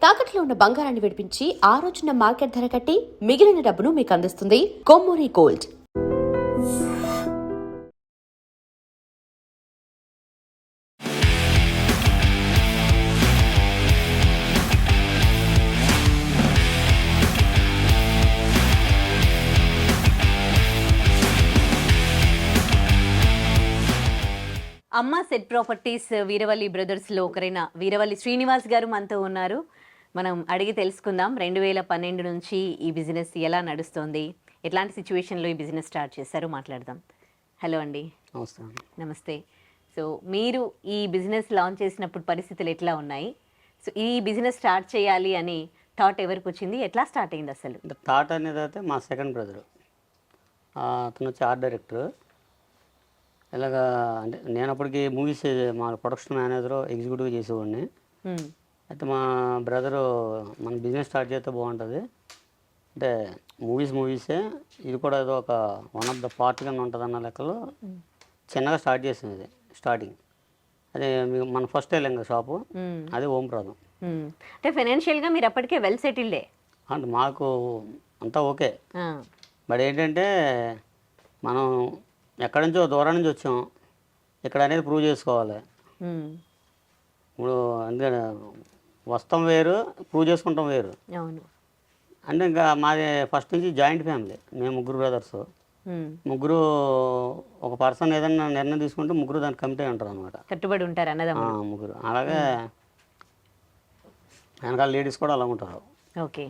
తాకట్లో ఉన్న బంగారాన్ని విడిపించి ఆ రోజున మార్కెట్ ధర కట్టి మిగిలిన డబ్బును మీకు అందిస్తుంది కొమ్మూరి గోల్డ్. అమ్మ సెట్ ప్రాపర్టీస్ వీరవల్లి బ్రదర్స్లో ఒకరైన వీరవల్లి శ్రీనివాస్ గారు మనతో ఉన్నారు. మనం అడిగి తెలుసుకుందాం 2012 నుంచి ఈ బిజినెస్ ఎలా నడుస్తోంది, ఎట్లాంటి సిచ్యువేషన్లో ఈ బిజినెస్ స్టార్ట్ చేశారో మాట్లాడదాం. హలో అండి. నమస్తే. సో మీరు ఈ బిజినెస్ లాంచ్ చేసినప్పుడు పరిస్థితులు ఎట్లా ఉన్నాయి? సో ఈ బిజినెస్ స్టార్ట్ చేయాలి అని థాట్ ఎవరికి వచ్చింది, ఎట్లా స్టార్ట్ అయింది అసలు? థాట్ అనేది అయితే మా సెకండ్ బ్రదరు, అతను వచ్చి ఆర్ట్ డైరెక్టర్. ఇలాగా అంటే నేను అప్పటికి మూవీస్ మా ప్రొడక్షన్ మేనేజర్ ఎగ్జిక్యూటివ్ చేసేవాడిని. అయితే మా బ్రదరు మన బిజినెస్ స్టార్ట్ చేస్తే బాగుంటుంది అంటే మూవీసే ఇది కూడా ఏదో ఒక వన్ ఆఫ్ ద పార్ట్ కింద ఉంటుంది అన్న లెక్కలో చిన్నగా స్టార్ట్ చేసింది. ఇది స్టార్టింగ్ అదే మన ఫస్ట్ వెళ్ళాం షాపు, అదే ఓం ప్రాదం. అంటే ఫైనాన్షియల్గా మీరు అప్పటికే వెల్ సెటిల్డే అంటే మాకు అంతా ఓకే. బట్ ఏంటంటే మనం ఎక్కడి నుంచో దూరం నుంచి వచ్చాం, ఇక్కడ అనేది ప్రూవ్ చేసుకోవాలి. ఇప్పుడు అందుకని వస్తాం వేరు, ప్రూవ్ చేసుకుంటాం వేరు. అంటే ఇంకా మాది ఫస్ట్ నుంచి జాయింట్ ఫ్యామిలీ, మేము ముగ్గురు బ్రదర్స్. ముగ్గురు ఒక పర్సన్ ఏదైనా నిర్ణయం తీసుకుంటే ముగ్గురు దానికి కమిటీ ఉంటారు అనమాట, కట్టుబడి ఉంటారు అన్నదమ్ములు ముగ్గురు. అలాగే వెనకాల లేడీస్ కూడా అలా ఉంటారు. ఓకే,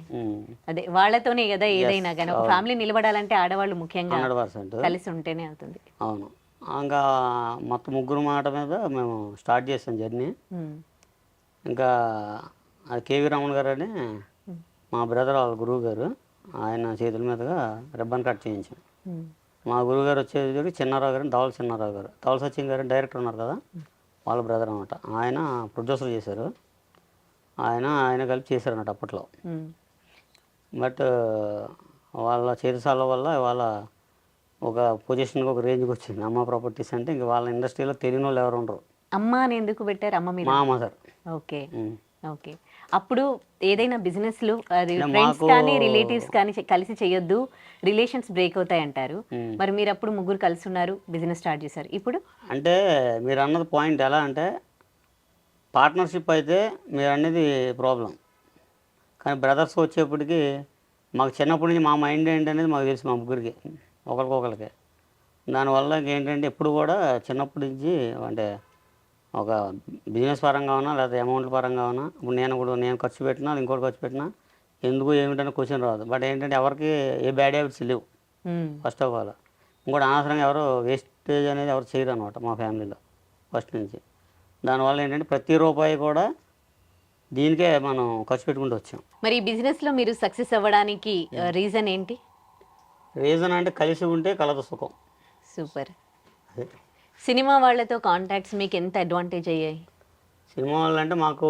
అదే వాళ్ళతోనే కదా ఏదైనా కానీ ఒక ఫ్యామిలీ నిలబడాలంటే ఆడవాళ్ళు ముఖ్యంగా 100% కలిసి ఉంటేనే అవుతుంది. అవును. ఇంకా మొత్తం ముగ్గురు మాట మీద మేము స్టార్ట్ చేసాం జర్నీ. ఇంకా అది కేవీ రమణ గారు అని మా బ్రదర్ వాళ్ళ గురువు గారు, ఆయన చేతుల మీదుగా రిబ్బన్ కట్ చేయించాం. మా గురువు గారు వచ్చేది చిన్నారావు గారు, ధవల చిన్నారావు గారు. ధవల సచిన్ గారు డైరెక్టర్ ఉన్నారు కదా, వాళ్ళ బ్రదర్ అనమాట. ఆయన ప్రొడ్యూసర్ చేశారు, ఆయన కలిపి చేశారు అన్నట్టు అప్పట్లో. బట్ వాళ్ళ చేతిసాల వల్ల వాళ్ళ ఒక పొజిషన్కి ఒక రేంజ్కి వచ్చింది అమ్మ ప్రాపర్టీస్ అంటే. ఇంక వాళ్ళ ఇండస్ట్రీలో తెలియని వాళ్ళు ఎవరు ఉండరు. అమ్మ అని ఎందుకు పెట్టారు? అమ్మ మీద మా అమ్మ సార్. Okay okay. అప్పుడు ఏదైనా బిజినెస్లు ఫ్రెండ్స్ కానీ రిలేటివ్స్ కానీ కలిసి చేయొద్దు, రిలేషన్స్ బ్రేక్ అవుతాయి అంటారు. మరి మీరు అప్పుడు ముగ్గురు కలిసి ఉన్నారు, బిజినెస్ స్టార్ట్ చేశారు. ఇప్పుడు అంటే మీరు అన్నది పాయింట్ ఎలా అంటే పార్ట్నర్షిప్ అయితే మీరు అనేది ప్రాబ్లం, కానీ బ్రదర్స్ వచ్చేప్పటికి మాకు చిన్నప్పటి నుంచి మా మైండ్ ఏంటనేది మాకు తెలుసు, మా ముగ్గురికి ఒకరికొకరికి. దానివల్ల ఏంటంటే ఎప్పుడు కూడా చిన్నప్పటి నుంచి అంటే ఒక బిజినెస్ పరంగా ఉన్నా లేదా అమౌంట్ పరంగా ఉన్నా, ఇప్పుడు నేను ఖర్చు పెట్టినా ఇంకోటి ఖర్చు పెట్టినా ఎందుకు ఏమిటనే క్వశ్చన్ రాదు. బట్ ఏంటంటే ఎవరికి ఏ బ్యాడ్ హ్యాబిట్స్ లేవు ఫస్ట్ ఆఫ్ ఆల్. ఇంకోటి అనవసరంగా ఎవరు వేస్టేజ్ అనేది ఎవరు చేయరు అనమాట మా ఫ్యామిలీలో ఫస్ట్ నుంచి. దానివల్ల ఏంటంటే ప్రతి రూపాయి కూడా దీనికే మనం ఖర్చు పెట్టుకుంటూ వచ్చాం. మరి ఈ బిజినెస్లో మీరు సక్సెస్ అవ్వడానికి రీజన్ ఏంటి? రీజన్ అంటే కలిసి ఉంటే కలదు సుఖం. సూపర్. సినిమా వాళ్ళతో కాంటాక్ట్స్ మీకు ఎంత అడ్వాంటేజ్ అయ్యాయి? సినిమా వాళ్ళు అంటే మాకు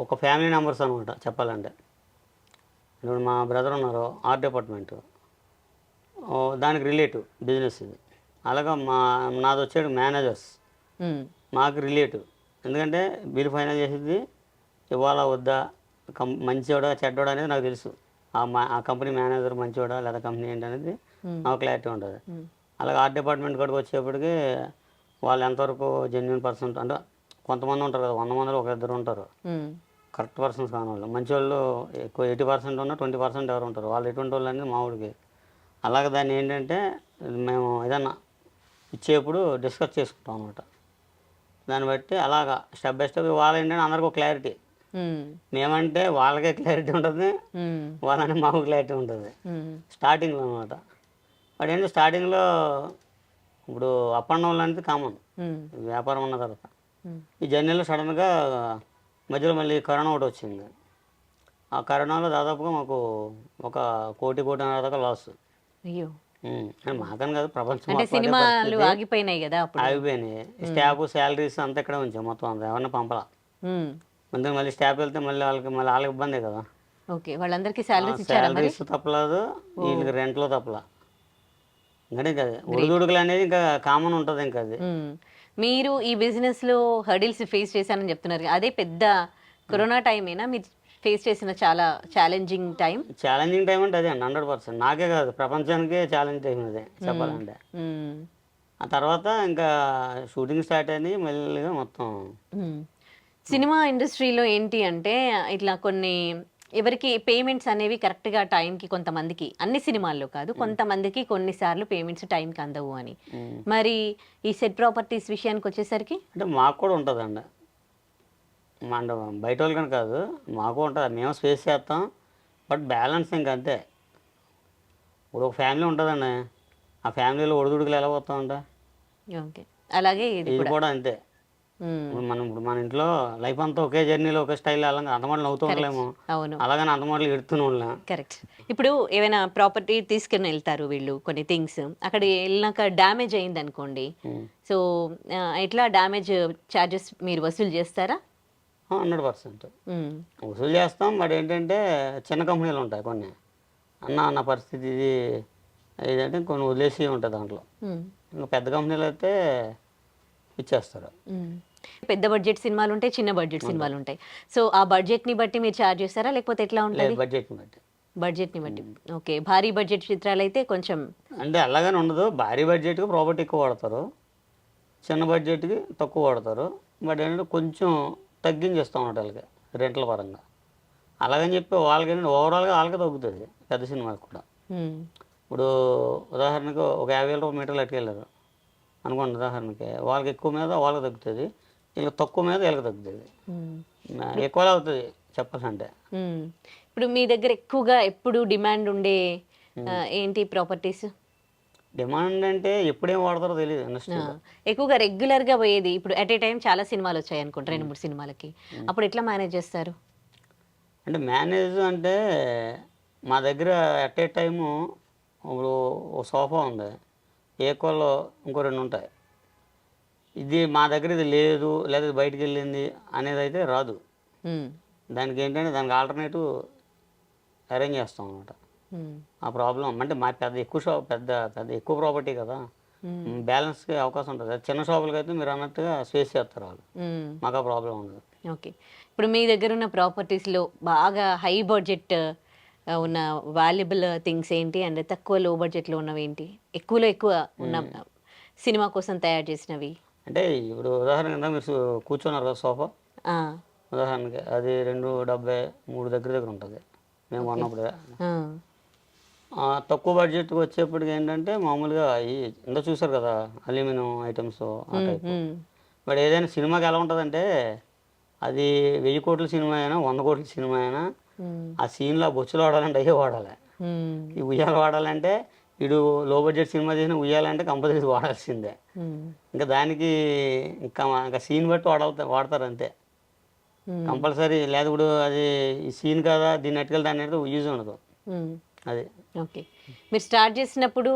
ఒక ఫ్యామిలీ మెంబర్స్ అనమాట చెప్పాలంటే. ఇప్పుడు మా బ్రదర్ ఉన్నారు ఆర్ట్ డిపార్ట్మెంట్, దానికి రిలేటివ్ బిజినెస్ ఇది. అలాగా నాది వచ్చేది మేనేజర్స్, మాకు రిలేటివ్. ఎందుకంటే బిల్ ఫైనల్ చేసేది ఇవాళ వద్దా, మంచివాడా చెడ్డోడా అనేది నాకు తెలుసు. ఆ కంపెనీ మేనేజర్ మంచివాడా లేదా కంపెనీ ఏంటనేది నాకు క్లారిటీ ఉంటుంది. అలాగే ఆర్ట్ డిపార్ట్మెంట్ కాడికి వచ్చేప్పటికి వాళ్ళు ఎంతవరకు జెన్యున్ పర్సన్ అంటే కొంతమంది ఉంటారు కదా, 100 మందిలో ఒక ఇద్దరు ఉంటారు కరెక్ట్ పర్సన్స్ కాని వాళ్ళు. మంచి వాళ్ళు ఎక్కువ 80% ఉన్నా 20% ఎవరు ఉంటారు, వాళ్ళు ఎటువంటి వాళ్ళు అనేది మా ఊడికి. అలాగే దాన్ని ఏంటంటే మేము ఏదన్నా ఇచ్చేప్పుడు డిస్కస్ చేసుకుంటాం అనమాట. దాన్ని బట్టి అలాగా స్టెప్ బై స్టెప్ వాళ్ళు ఏంటంటే అందరికీ ఒక క్లారిటీ. మేమంటే వాళ్ళకే క్లారిటీ ఉంటుంది, వాళ్ళని మాకు క్లారిటీ ఉంటుంది స్టార్టింగ్లో అనమాట. బట్ ఏంటంటే స్టార్టింగ్లో ఇప్పుడు అప్ అండ్ డౌన్ అనేది కామన్ వ్యాపారం ఉన్న తర్వాత. ఈ జర్నీలో సడన్గా మధ్యలో మళ్ళీ కరోనా ఒకటి వచ్చింది. ఆ కరోనాలో దాదాపుగా మాకు ఒక కోటిన్నర దాకా లాస్. అయ్యో, మాకని కాదు ప్రపంచం ఆగిపోయినాయి కదా, ఆగిపోయినాయి. స్టాఫ్ శాలరీస్ అంతా ఇక్కడ ఉంచాం మొత్తం అంతా, ఎవరిని పంపలా. అందుకని మళ్ళీ స్టాఫ్ వెళ్తే మళ్ళీ వాళ్ళకి ఇబ్బందే కదా. శాలరీస్ తప్పలేదు, వీళ్ళకి రెంట్లో తప్పలా. ఇంకా కదా ఒడిదుడుకులు అనేది ఇంకా కామన్ ఉంటుంది. ఇంకా అది మీరు ఈ బిజినెస్ లో హర్డిల్స్ ఫేస్ చేశానని చెప్తున్నారు, అదే పెద్ద కరోనా టైమేనా మీరు ఫేస్ చేసిన చాలా ఛాలెంజింగ్ టైం. ఛాలెంజింగ్ టైం అంటే అదే అండి, 100%. నాకే కాదు, ప్రపంచానికే ఛాలెంజ్ టైం అదే చెప్పాలంటే. ఆ తర్వాత ఇంకా షూటింగ్ స్టార్ట్ అయింది మెల్లిగా మొత్తం. సినిమా ఇండస్ట్రీలో ఏంటి అంటే ఇట్లా కొన్ని ఎవరికి పేమెంట్స్ అనేవి కరెక్ట్గా టైంకి, కొంతమందికి, అన్ని సినిమాల్లో కాదు, కొంతమందికి కొన్నిసార్లు పేమెంట్స్ టైంకి అందవు అని. మరి ఈ సెట్ ప్రాపర్టీస్ విషయానికి వచ్చేసరికి అంటే మాకు కూడా ఉంటుందండి, మన బయట వాళ్ళకని కాదు, మాకు ఉంటుంది. మేము స్పేస్ చేస్తాం, బట్ బ్యాలెన్స్ ఇంకంతే. ఇప్పుడు ఒక ఫ్యామిలీ ఉంటుందండి, ఆ ఫ్యామిలీలో ఒడిదుడుకులు ఎలా పోతామంట, ఓకే అలాగే ఇది ఇది కూడా అంతే. ఇప్పుడు మన ఇంట్లో లైఫ్ అంతా ఒకే జర్నీలో ఒకే స్టైల్ అలాగే అంతమాటలు నవ్వుతూ ఉండలేము, అవును అలాగని అంతమాటలు ఎడుతూనే ఉండలేము. కరెక్ట్. ఇప్పుడు ఏమైనా ప్రాపర్టీ తీసుకుని వెళ్తారు వీళ్ళు కొన్ని థింగ్స్, అక్కడ వెళ్ళినాక డ్యామేజ్ అయింది అనుకోండి, సో ఎట్లా డ్యామేజ్ ఛార్జెస్ మీరు వసూలు చేస్తారా? 100% వసూలు చేస్తాం. బట్ ఏంటంటే చిన్న కంపెనీలు ఉంటాయి కొన్ని, అన్న పరిస్థితి ఇది ఏదంటే కొన్ని వదిలేసి ఉంటుంది దాంట్లో. ఇంకా పెద్ద కంపెనీలు అయితే ఇచ్చేస్తారు. పెద్ద బడ్జెట్ సినిమాలు ఉంటాయి, చిన్న బడ్జెట్ సినిమాలు ఉంటాయి. సో ఆ బడ్జెట్ని బట్టి మీరు ఛార్జ్ చేస్తారా, లేకపోతే ఎట్లా ఉంటుంది? బడ్జెట్ని బట్టి. బడ్జెట్ని బట్టి, ఓకే. భారీ బడ్జెట్ చిత్రాలు అయితే కొంచెం అంటే అలాగని ఉండదు, భారీ బడ్జెట్కి ప్రాపర్టీ ఎక్కువ వాడతారు, చిన్న బడ్జెట్కి తక్కువ వాడతారు. బట్ ఏంటంటే కొంచెం తగ్గించేస్తాం అన్నట్టు వాళ్ళకి రెంట్ల పరంగా. అలాగని చెప్పి వాళ్ళకి ఏంటంటే ఓవరాల్గా వాళ్ళకి తగ్గుతుంది పెద్ద సినిమాకి కూడా. ఇప్పుడు ఉదాహరణకు ఒక 50,000 రూపాయల మీటర్లు అట్టుకెళ్ళారు అనుకోండి ఉదాహరణకి, వాళ్ళకి ఎక్కువ మీద వాళ్ళకి తగ్గుతుంది, వీళ్ళకి తక్కువ మీద వీళ్ళకి తగ్గుతుంది, ఎక్కువలో అవుతుంది చెప్పాలంటే. ఇప్పుడు మీ దగ్గర ఎక్కువగా ఎప్పుడు డిమాండ్ ఉండే ఏంటి ప్రాపర్టీస్? డిమాండ్ అంటే ఎప్పుడేం వాడతారో తెలియదు ఇండస్ట్రీలో. ఎక్కువగా రెగ్యులర్గా పోయేది, ఇప్పుడు ఎట్ ఏ టైం చాలా సినిమాలు వచ్చాయి అనుకుంటా, 2-3 సినిమాలకి, అప్పుడు ఎట్లా మేనేజ్ చేస్తారు? అంటే మేనేజ్ అంటే మా దగ్గర ఎట్ ఏ టైము ఇప్పుడు ఒక సోఫా ఉంది, ఏకోలో ఇంకో 2 ఉంటాయి. ఇది మా దగ్గర ఇది లేదు లేదా బయటికి వెళ్ళింది అనేది అయితే రాదు. దానికి ఏంటంటే దానికి ఆల్టర్నేటివ్ అరేంజ్ చేస్తాం అనమాట. ఆ ప్రాబ్లం అంటే మా పెద్ద ఎక్కువ ప్రాపర్టీ కదా, బ్యాలెన్స్కి అవకాశం ఉంటుంది. చిన్న షాపులకి అయితే మీరు అన్నట్టుగా స్పేస్ చేస్తారు వాళ్ళు, మాకు ఆ ప్రాబ్లం ఉండదు. ఓకే. ఇప్పుడు మీ దగ్గర ఉన్న ప్రాపర్టీస్లో బాగా హై బడ్జెట్ ఉన్న వాల్యుబుల్ థింగ్స్ ఏంటి, అండ్ తక్కువ లో బడ్జెట్లో ఉన్నవి ఏంటి, ఎక్కువలో ఎక్కువ ఉన్న సినిమా కోసం తయారు చేసినవి? అంటే ఇప్పుడు ఉదాహరణ మీరు కూర్చున్నారు కదా సోఫా, ఉదాహరణకి అది 270-3 దగ్గర ఉంటుంది మేము కొన్నప్పుడు. తక్కువ బడ్జెట్కి వచ్చేప్పటికి ఏంటంటే మామూలుగా ఈ ఇంత చూసారు కదా అల్యూమినియం ఐటమ్స్ ఆ టైప్. బట్ ఏదైనా సినిమాకి ఎలా ఉంటుందంటే అది 1000 కోట్ల సినిమా అయినా 100 కోట్ల సినిమా అయినా ఆ సీన్లో బొచ్చులు వాడాలంటే అయ్యే వాడాలి, ఈ ఉయ్యాలు వాడాలంటే ఇడు లో బడ్జెట్ సినిమా చేసిన ఉయ్యాలంటే కంపల్సరీ వాడాల్సిందే. ఇంకా దానికి ఇంకా సీన్ బట్టి వాడతారు అంతే కంపల్సరీ. లేదు ఇప్పుడు అది ఈ సీన్ కదా దీన్ని అట్టుకెళ్ళి దాన్ని అయితే యూజ్ ఉండదు అది. ఓకే. మీరు స్టార్ట్ చేసినప్పుడు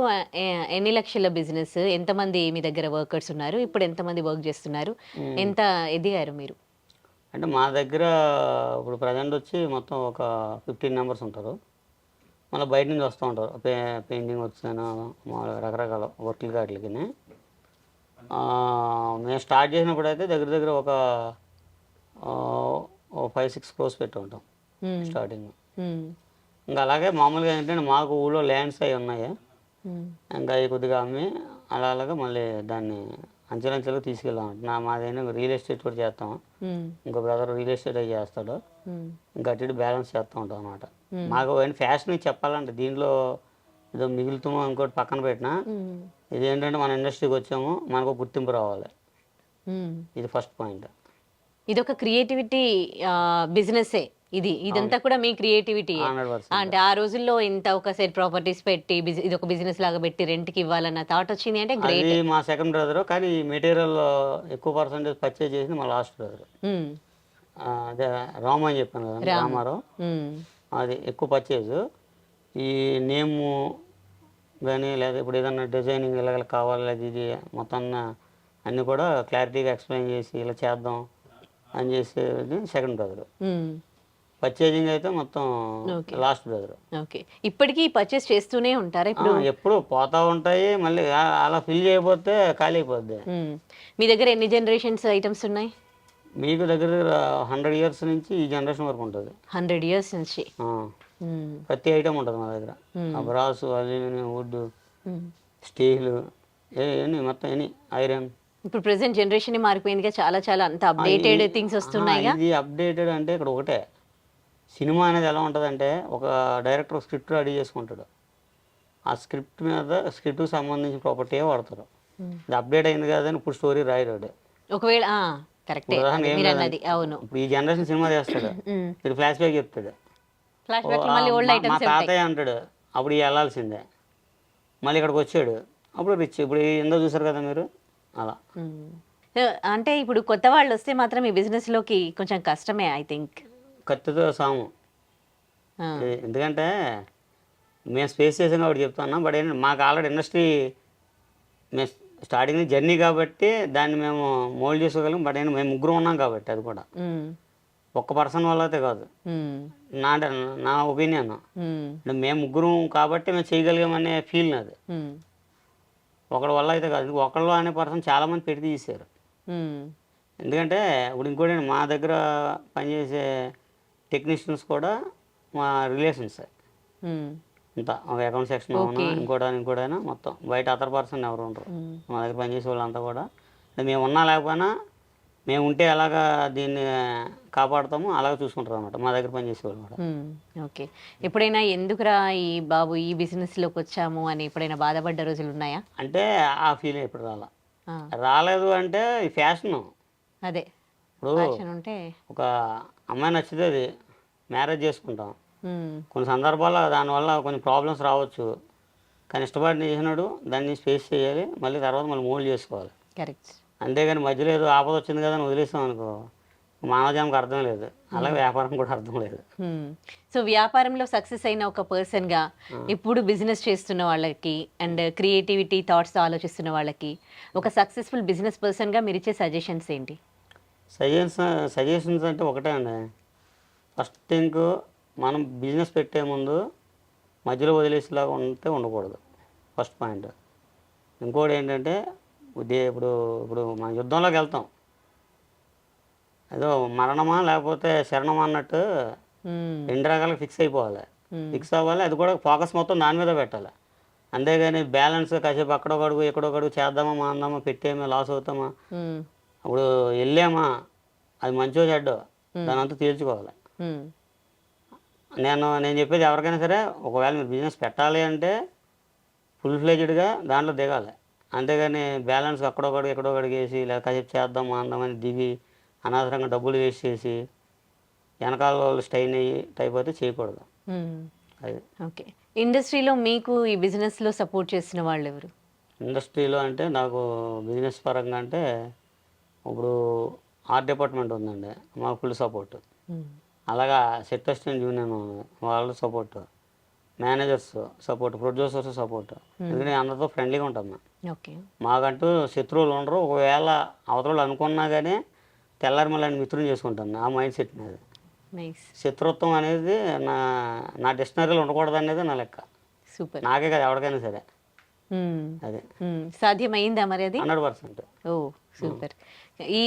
ఎన్ని లక్షల బిజినెస్, ఎంతమంది మీ దగ్గర వర్కర్స్ ఉన్నారు, ఇప్పుడు ఎంతమంది వర్క్ చేస్తున్నారు, ఎంత ఎదిగారు మీరు? అంటే మా దగ్గర ఇప్పుడు ప్రజెంట్ వచ్చి మొత్తం ఒక 15 మెంబర్స్ ఉంటారు. మళ్ళీ బయట నుంచి వస్తూ ఉంటారు, పెయింటింగ్ వర్క్స్ అయినా రకరకాల వర్క్లు వాటికి. మేము స్టార్ట్ చేసినప్పుడు అయితే దగ్గర దగ్గర ఒక 5-6 crores పెట్టి ఉంటాం స్టార్టింగ్. ఇంకా అలాగే మామూలుగా ఏంటంటే మాకు ఊళ్ళో ల్యాండ్స్ అవి ఉన్నాయి, ఇంకా అవి కొద్దిగా అమ్మి అలాగా మళ్ళీ దాన్ని అంచెలంచెలుగా తీసుకెళ్ళాం. మాదైనా రియల్ ఎస్టేట్ కూడా చేస్తాం, ఇంకో బ్రదర్ రియల్ ఎస్టేట్ అవి చేస్తాడు, ఇంకా అటు ఇటు బ్యాలెన్స్ చేస్తూ ఉంటాం అనమాట. మాకు ఫ్యాషన్ చెప్పాలంటే దీంట్లో ఏదో మిగులుతామో ఇంకోటి పక్కన పెట్టినా, ఇదేంటంటే మన ఇండస్ట్రీకి వచ్చాము మనకు గుర్తింపు రావాలి, ఇది ఫస్ట్ పాయింట్. ఇది ఒక క్రియేటివిటీ బిజినెస్సే, ఇదంతా కూడా మీ క్రియేటివిటీ. అంటే ఆ రోజుల్లో ఇంత ఒక సెట్ ప్రాపర్టీస్ పెట్టి ఇది ఒక బిజినెస్ లాగా పెట్టి రెంట్కి ఇవ్వాలన్న థాట్ వచ్చింది అంటే గ్రేట్. మా సెకండ్ బ్రదర్, కానీ మెటీరియల్ ఎక్కువ పర్సెంటేజ్ పర్చేజ్ చేసింది మా లాస్ట్ బ్రదర్. అదే రామ్ అని చెప్పాను కదా, రామారావు, అది ఎక్కువ పర్చేజ్. ఈ నేము కానీ లేదా ఇప్పుడు ఏదన్నా డిజైనింగ్ ఇలా కావాలి లేదా ఇది మొత్తం అన్నీ కూడా క్లారిటీగా ఎక్స్ప్లెయిన్ చేసి ఇలా చేద్దాం అని చేసేది సెకండ్ బ్రదర్. పర్చేజింగ్ అయితే మొత్తం లాస్ట్ బ్రదర్. ఓకే. ఇప్పటికీ పర్చేస్ చేస్తూనే ఉంటారా? ఇప్పుడు ఎప్పుడు పోతా ఉంటాయి, మళ్ళీ అలా ఫిల్ చేయకపోతే ఖాళీ అయిపోద్ది. మీ దగ్గర ఎన్ని జనరేషన్స్ ఐటమ్స్ ఉన్నాయి? మీకు దగ్గర 100 ఇయర్స్ నుంచి ఈ జనరేషన్ వరకు ఉంటుంది. 100 ఇయర్స్ నుంచి. ప్రతి ఐటమ్ ఉంటుంది మా దగ్గర. ఆ brass, aluminium, would, hmm. Steel, ఎన్ని మొత్తం ఎన్ని ఐరన్. ఇప్పుడు ప్రెసెంట్ జనరేషన్ మారిపోయిందిగా, చాలా చాలా అంత అప్డేటెడ్ థింగ్స్ వస్తున్నాయిగా. ఇది అప్డేటెడ్ అంటే ఇక్కడ ఒకటే, సినిమా అనేది ఎలా ఉంటుందంటే ఒక డైరెక్టర్ స్క్రిప్ట్ రెడీ చేసుకుంటాడు, ఆ స్క్రిప్ట్ మీద స్క్రిప్ట్కి సంబంధించిన ప్రాపర్టీ వాడతారు. ఇది అప్డేట్ అయింది కదని ఇప్పుడు స్టోరీ రాయరాడు. ఒకవేళ కరెక్టే మీరు అన్నది, అవును. ఇప్పుడు ఈ జనరేషన్ సినిమా చేస్తాడు, ఇది ఫ్లాష్ బ్యాక్ చెప్తాడు, ఫ్లాష్ బ్యాక్ మళ్ళీ ఓల్డ్ మా ఐటమ్స్ తాతయ్య అంటాడు, అప్పుడు ఇవి వెళ్ళాల్సిందే, మళ్ళీ ఇక్కడికి వచ్చాడు, అప్పుడు రిచ్. ఇప్పుడు ఎందో చూసారు కదా మీరు అలా. అంటే ఇప్పుడు కొత్త వాళ్ళు వస్తే మాత్రం ఈ బిజినెస్ లోకి కొంచెం కష్టమే ఐ థింక్. కత్తితో సాము. ఎందుకంటే మేము స్పేస్ చేసాం కాబట్టి చెప్తున్నాం. బట్ ఏంటంటే మాకు ఆల్రెడీ ఇండస్ట్రీ మేము స్టార్టింగ్ జర్నీ కాబట్టి దాన్ని మేము మోల్డ్ చేసుకోగలం. బట్ ఏంటంటే మేము ముగ్గురు ఉన్నాం కాబట్టి అది కూడా ఒక్క పర్సన్ వల్ల అయితే కాదు, నా ఒపీనియన్. మేము ముగ్గురు కాబట్టి మేము చేయగలిగామనే ఫీల్ నాది, ఒకళ్ళ వల్ల అయితే కాదు. ఒకళ్ళు అనే పర్సన్ చాలామంది పెట్టి తీశారు. ఎందుకంటే ఇప్పుడు ఇంకోటి మా దగ్గర పనిచేసే టెక్నీషియన్స్ కూడా మా రిలేషన్స్ అంతా, ఒక అకౌంట్ సెక్షన్ ఇంకోటైనా మొత్తం బయట అదర్ పర్సన్ ఎవరు ఉండరు. మా దగ్గర పనిచేసే వాళ్ళంతా కూడా మేము ఉన్నా లేకపోయినా మేము ఉంటే ఎలాగా దీన్ని కాపాడుతామో అలాగే చూసుకుంటారు అనమాట మా దగ్గర పనిచేసే వాళ్ళు కూడా. ఓకే. ఎప్పుడైనా ఎందుకురా ఈ బాబు ఈ బిజినెస్లోకి వచ్చాము అని ఎప్పుడైనా బాధపడ్డ రోజులు ఉన్నాయా? అంటే ఆ ఫీల్ ఎప్పుడు రాలేదు. అంటే ఈ ఫ్యాషన్. అదే ఇప్పుడు ఉంటే ఒక అమ్మాయి నచ్చితే అది మ్యారేజ్ చేసుకుంటాం. కొన్ని సందర్భాల్లో దానివల్ల కొన్ని ప్రాబ్లమ్స్ రావచ్చు, కానీ ఇష్టపడి చేసినాడు దాన్ని ఫేస్ చేయాలి, మళ్ళీ తర్వాత మళ్ళీ మోల్డ్ చేసుకోవాలి. కరెక్ట్. అంతేగాని మధ్యలో ఏదో ఆపద వచ్చింది కదా అని వదిలేసాం అనుకో, మానవజానికి అర్థం లేదు, అలాగే వ్యాపారం కూడా అర్థం లేదు. సో వ్యాపారంలో సక్సెస్ అయిన ఒక పర్సన్గా ఇప్పుడు బిజినెస్ చేస్తున్న వాళ్ళకి అండ్ క్రియేటివిటీ థాట్స్ ఆలోచిస్తున్న వాళ్ళకి ఒక సక్సెస్ఫుల్ బిజినెస్ పర్సన్గా మీరు ఇచ్చే సజెషన్స్ ఏంటి? సజెషన్స్ అంటే ఒకటే అండి. ఫస్ట్ థింగ్, మనం బిజినెస్ పెట్టే ముందు మధ్యలో వదిలేసేలాగా ఉంటే ఉండకూడదు, ఫస్ట్ పాయింట్. ఇంకోటి ఏంటంటే ఇప్పుడు ఇప్పుడు మనం యుద్ధంలోకి వెళ్తాం, ఏదో మరణమా లేకపోతే శరణమా అన్నట్టు రెండు రకాలుగా ఫిక్స్ అయిపోవాలి. ఫిక్స్ అవ్వాలి, అది కూడా ఫోకస్ మొత్తం దాని మీద పెట్టాలి. అంతేగాని బ్యాలెన్స్ కాసేపు అక్కడొకడుగు ఎక్కడొకడుగు చేద్దామా మాందామా పెట్టేమా లాస్ అవుతామా, ఇప్పుడు వెళ్ళామా అది మంచో చెడ్డో దాని అంతా తేల్చుకోవాలి. నేను చెప్పేది ఎవరికైనా సరే, ఒకవేళ మీరు బిజినెస్ పెట్టాలి అంటే ఫుల్ ఫ్లెజ్డ్గా దాంట్లో దిగాలి. అంతేగాని బ్యాలెన్స్ అక్కడొకడికి ఎక్కడొకడికి వేసి లేదా కాసేపు చేద్దాం మాందామని దిగి అనవసరంగా డబ్బులు వేస్ట్ చేసి వెనకాల వాళ్ళు స్టైన్ అయ్యి టైప్ అయితే చేయకూడదు. అది. ఓకే. ఇండస్ట్రీలో మీకు ఈ బిజినెస్లో సపోర్ట్ చేసిన వాళ్ళు ఎవరు? ఇండస్ట్రీలో అంటే నాకు బిజినెస్ పరంగా అంటే ఇప్పుడు ఆర్ట్ డిపార్ట్మెంట్ ఉందండి, మాకు ఫుల్ సపోర్ట్. అలాగా సెట్ అసిస్టెంట్ యూనియన్ వాళ్ళు support, managers support, producers support. ఎందుకంటే అందరితో ఫ్రెండ్లీగా ఉంటాం మేము. ఓకే. మాకంటూ శత్రువులు ఉండరు. ఒకవేళ అవతరులు అనుకున్నా కానీ తెల్లారి మళ్ళీ మిత్రులు చేసుకుంటాను, ఆ మైండ్ సెట్ అనేది. శత్రుత్వం అనేది నా డిక్షనరీలో ఉండకూడదు అనేది నా లెక్క. సూపర్. నాకే కదా ఎవరికైనా సరే. అదే సాధ్యమైందా మరి అది? 100%. ఓ సూపర్.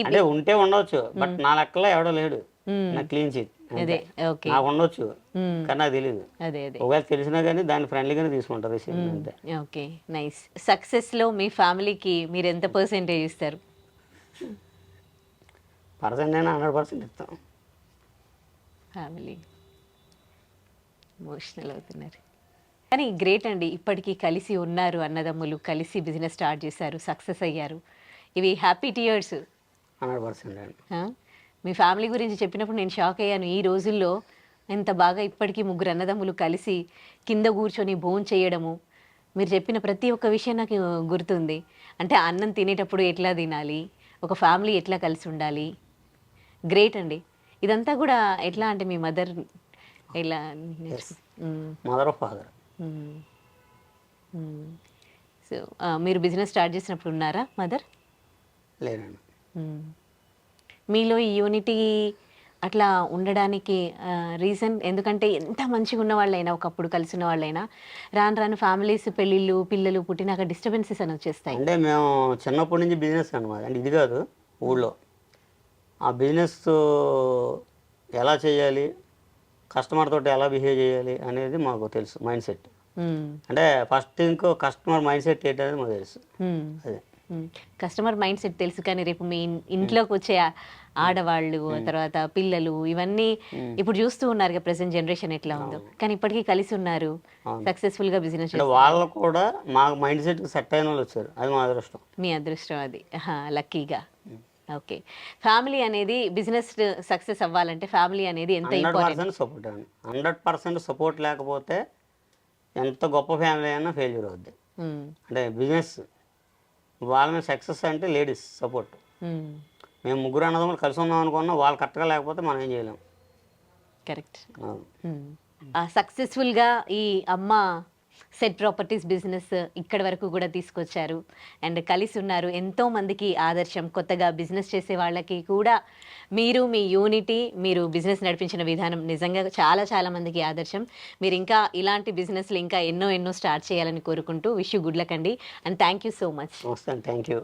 అంటే ఉంటే ఉండవచ్చు, బట్ నా లెక్కలో ఎవడో లేడు. నా క్లీన్ చీట్ నాకు ఉండొచ్చు, కానీ నాకు తెలియదు. ఒకవేళ తెలిసినా కానీ దాన్ని ఫ్రెండ్లీగానే తీసుకుంటారు. అంతే. Okay, nice. సక్సెస్లో మీ ఫ్యామిలీకి మీరు ఎంత పర్సెంటేజ్ ఇస్తారు? పర్సెంట్ నేను 100% ఇస్తాను. ఫ్యామిలీ ఎమోషనల్ అవుతున్నారు. కానీ గ్రేట్ అండి, ఇప్పటికీ కలిసి ఉన్నారు అన్నదమ్ములు, కలిసి బిజినెస్ స్టార్ట్ చేశారు, సక్సెస్ అయ్యారు. ఇవి హ్యాపీ టీయర్స్. 100% అండి. మీ ఫ్యామిలీ గురించి చెప్పినప్పుడు నేను షాక్ అయ్యాను. ఈ రోజుల్లో ఎంత బాగా ఇప్పటికీ ముగ్గురు అన్నదమ్ములు కలిసి కింద కూర్చొని భోజనం చేయడము, మీరు చెప్పిన ప్రతి ఒక్క విషయం నాకు గుర్తుంది. అంటే అన్నం తినేటప్పుడు ఎట్లా తినాలి, ఒక ఫ్యామిలీ ఎట్లా కలిసి ఉండాలి. గ్రేట్ అండి. ఇదంతా కూడా ఎట్లా అంటే మీ మదర్ ఎలా? Mother father. సో మీరు బిజినెస్ స్టార్ట్ చేసినప్పుడు ఉన్నారా మదర్? లేదండి. మీలో ఈ యూనిటీ అట్లా ఉండడానికి రీజన్? ఎందుకంటే ఎంత మంచిగా ఉన్న వాళ్ళైనా, ఒకప్పుడు కలిసి ఉన్న వాళ్ళైనా రాను రాను ఫ్యామిలీస్, పెళ్ళిళ్ళు, పిల్లలు పుట్టినాక డిస్టర్బెన్సెస్ అని వచ్చేస్తాయి. అంటే మేము చిన్నప్పటి నుంచి బిజినెస్ అనమాట. అంటే ఇది కాదు, ఊళ్ళో ఆ బిజినెస్ ఎలా చేయాలి, కస్టమర్ తోటి ఎలా బిహేవ్ చేయాలి అనేది మాకు తెలుసు మైండ్ సెట్. అంటే ఫస్ట్ ఇంకో కస్టమర్ మైండ్ సెట్ ఏంటనేది మాకు తెలుసు. అదే కస్టమర్ మైండ్ సెట్ తెలుసు, కానీ రేపు మీ ఇంట్లోకి వచ్చే ఆడవాళ్ళు, తర్వాత పిల్లలు, ఇవన్నీ ఇప్పుడు చూస్తూ ఉన్నారు ప్రెసెంట్ జనరేషన్ ఎట్లా ఉందో, కానీ ఇప్పటికీ కలిసి ఉన్నారు, సక్సెస్ఫుల్ గా బిజినెస్ అంటే వాళ్ళు కూడా మా మైండ్ సెట్ సెట్ అయిన వాళ్ళు వచ్చారు. అది మా అదృష్టం. మీ అదృష్టం అది, లక్కీగా. ఓకే, ఫ్యామిలీ అనేది బిజినెస్ సక్సెస్ అవ్వాలంటే ఫ్యామిలీ అనేది ఎంత 100% సపోర్ట్ అండి. 100% సపోర్ట్ లేకపోతే ఎంత గొప్ప ఫ్యామిలీ అయినా ఫెయిల్యూర్ అవుద్ది. అంటే బిజినెస్ వాళ్ళ మీద సక్సెస్ అంటే లేడీస్ సపోర్ట్. మేము ముగ్గురు అన్నదమ్ములు కలిసి ఉందాం అనుకున్నా, వాళ్ళు కరెక్ట్గా లేకపోతే మనం ఏం చేయలేం. కరెక్ట్. సక్సెస్ఫుల్గా ఈ అమ్మ సెట్ ప్రాపర్టీస్ బిజినెస్ ఇక్కడి వరకు కూడా తీసుకొచ్చారు అండ్ కలిసి ఉన్నారు. ఎంతో మందికి ఆదర్శం. కొత్తగా బిజినెస్ చేసే వాళ్ళకి కూడా మీరు మీ యూనిటీ, మీరు బిజినెస్ నడిపించిన విధానం నిజంగా చాలా చాలా మందికి ఆదర్శం. మీరు ఇంకా ఇలాంటి బిజినెస్లు ఇంకా ఎన్నో స్టార్ట్ చేయాలని కోరుకుంటూ విష్ యూ గుడ్ లక్ అండి, and thank you so much. Thank you.